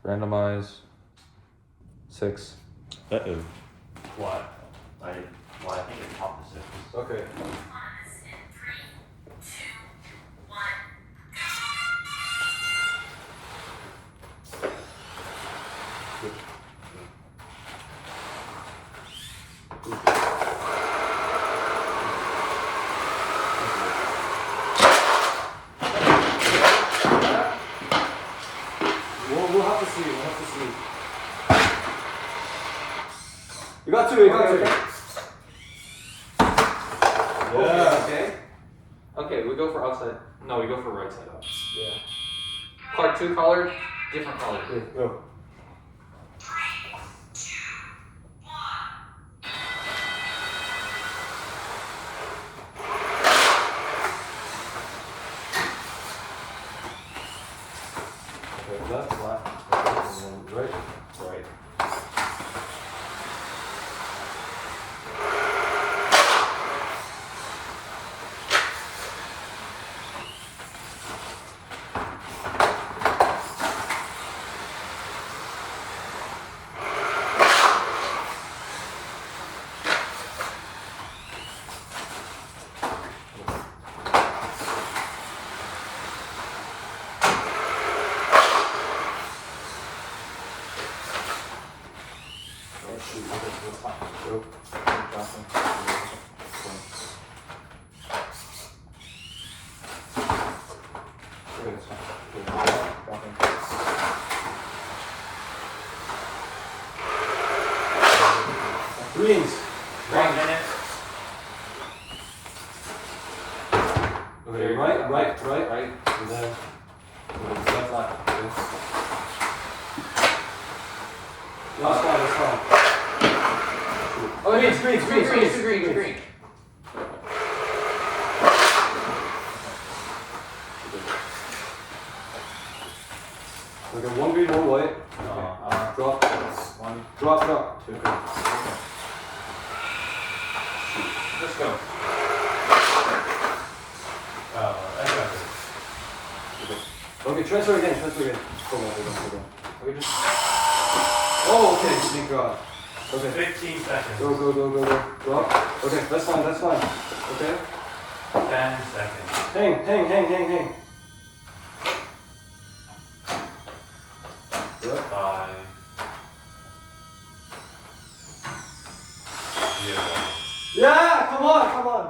Randomize. 6. Uh-oh. What? I think it's top to 6. Okay. We'll have to see. You got 2. You got 2. Yeah. Okay. Okay, we go for outside. No, we go for right side up. Yeah. Clark 2 color, different color. Yeah, go. Okay, left, right. Right. Greens. 1 minute. Okay, right. And then left. Okay. That's fine. Oh, greens. Okay, 1 green, 1 white. Okay. Drop. 1. Drop. 2. Okay. Let's go. Okay, transfer again. Hold on. Okay, just. Oh, okay, thank God. Okay. 15 seconds. Go. Drop. Okay, that's fine. Okay. 10 seconds. Hang. Yep. 5. 0. Yeah, come on.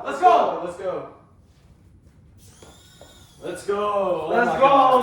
Let's go. Let's go. Let's go.